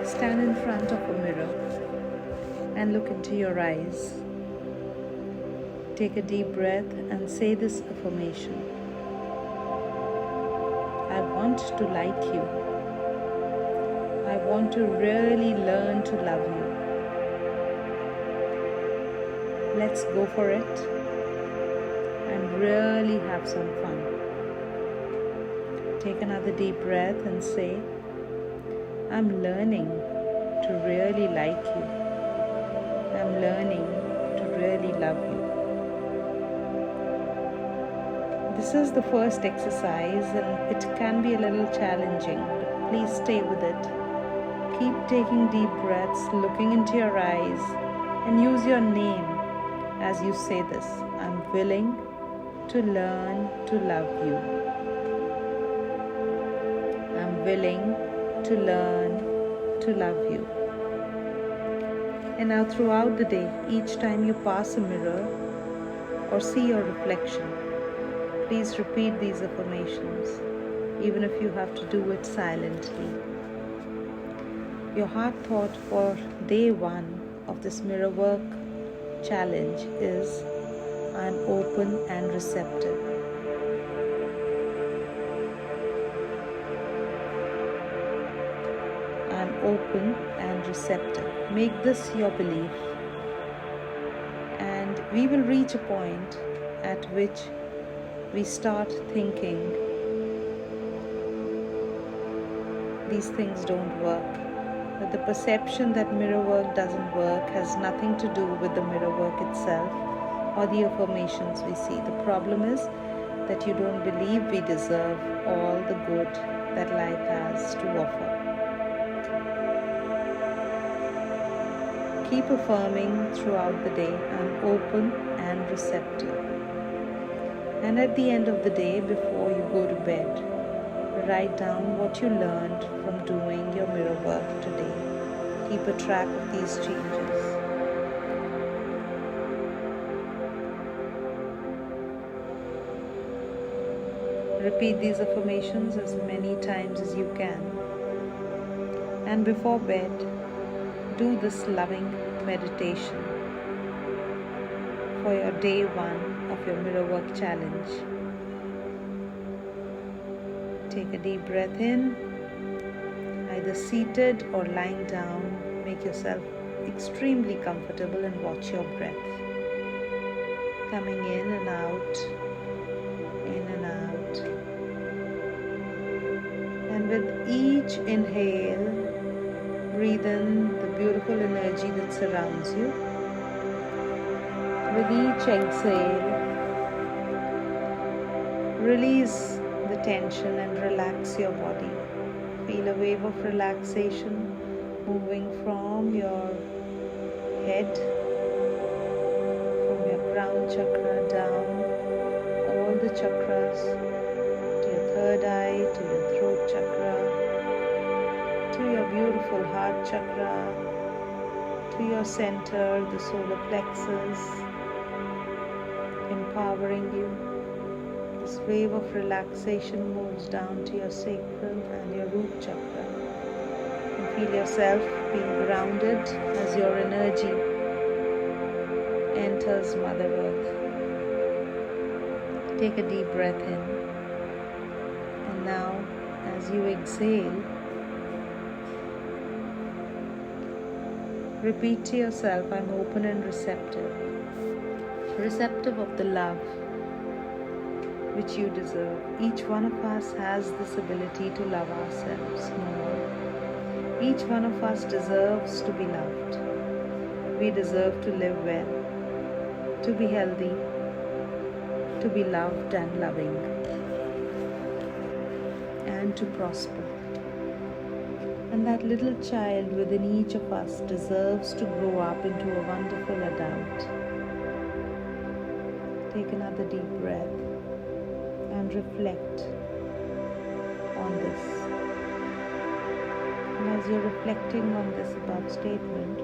Stand in front of a mirror and look into your eyes. Take a deep breath and say this affirmation. I want to like you. I want to really learn to love you. Let's go for it and really have some fun. Take another deep breath and say, I'm learning to really like you. I'm learning to really love you. This is the first exercise and it can be a little challenging, but please stay with it. Keep taking deep breaths, looking into your eyes, and use your name as you say this. I'm willing to learn to love you. I'm willing to learn to love you. And now throughout the day, each time you pass a mirror or see your reflection, please repeat these affirmations, even if you have to do it silently. Your heart thought for day 1 of this mirror work challenge is, I'm open and receptive. I'm open and receptive. Make this your belief. And we will reach a point at which we start thinking these things don't work. But the perception that mirror work doesn't work has nothing to do with the mirror work itself or the affirmations we see. The problem is that you don't believe we deserve all the good that life has to offer. Keep affirming throughout the day, I'm open and receptive. And at the end of the day, before you go to bed, write down what you learned from doing your mirror work today. Keep a track of these changes. Repeat these affirmations as many times as you can. And before bed, do this loving meditation for your day 1 of your mirror work challenge. Take a deep breath in, either seated or lying down. Make yourself extremely comfortable and watch your breath. Coming in and out, in and out. And with each inhale, breathe in the beautiful energy that surrounds you. With each exhale, release the tension and relax your body. Feel a wave of relaxation moving from your head, from your crown chakra down, all the chakras, to your third eye, to your throat chakra, to your beautiful heart chakra, to your center, the solar plexus, empowering you. This wave of relaxation moves down to your sacral and your root chakra. You feel yourself being grounded as your energy enters Mother Earth. Take a deep breath in. And now, as you exhale, repeat to yourself, I'm open and receptive. Receptive of the love which you deserve. Each one of us has this ability to love ourselves more. Each one of us deserves to be loved. We deserve to live well, to be healthy, to be loved and loving, and to prosper. And that little child within each of us deserves to grow up into a wonderful adult. Take another deep breath and reflect on this. And as you're reflecting on this above statement,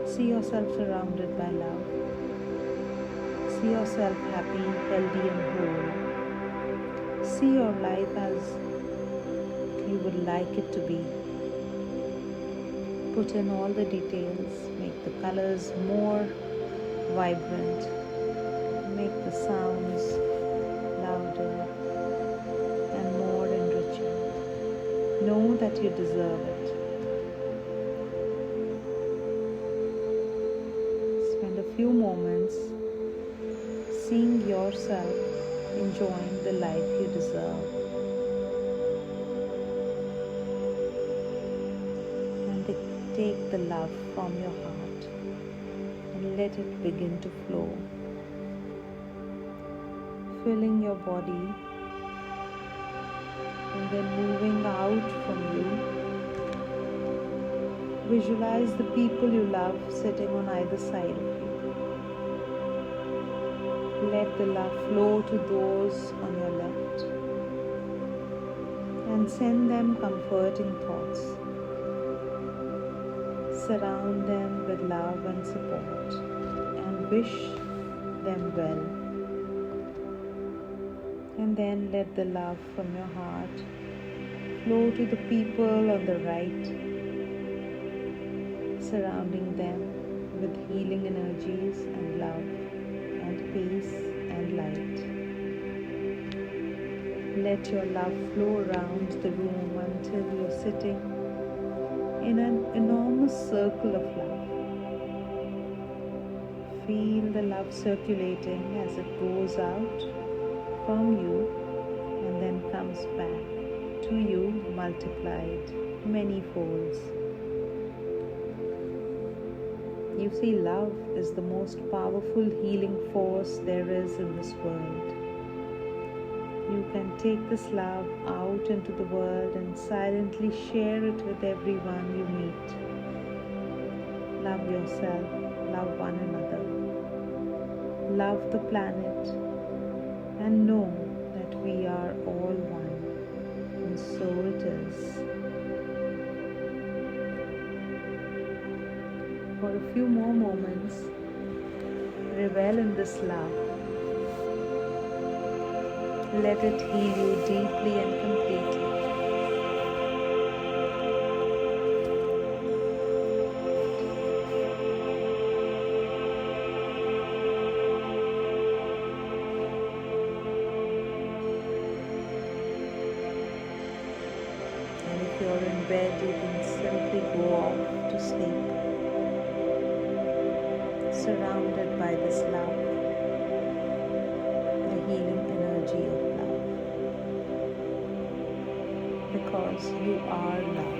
see yourself surrounded by love. See yourself happy, healthy and whole. See your life as you would like it to be. Put in all the details, make the colors more vibrant, make the sounds louder and more enriching. Know that you deserve it. Spend a few moments seeing yourself enjoying the life you deserve. And take the love from your heart and let it begin to flow, filling your body and then moving out from you. Visualize the people you love sitting on either side of you. Let the love flow to those on your left and send them comforting thoughts. Surround them with love and support and wish them well. And then let the love from your heart flow to the people on the right, surrounding them with healing energies and love and peace and light. Let your love flow around the room until you're sitting in an enormous circle of love. Feel the love circulating as it goes out from you and then comes back to you multiplied many folds. You see, love is the most powerful healing force there is in this world. You can take this love out into the world and silently share it with everyone you meet. Love yourself, love one another, love the planet, and know that we are all one, and so it is. For a few more moments, revel in this love. Let it heal you deeply and completely. And if you're in bed, you can simply go off to sleep, surrounded by this love, the healing energy of love, because you are love.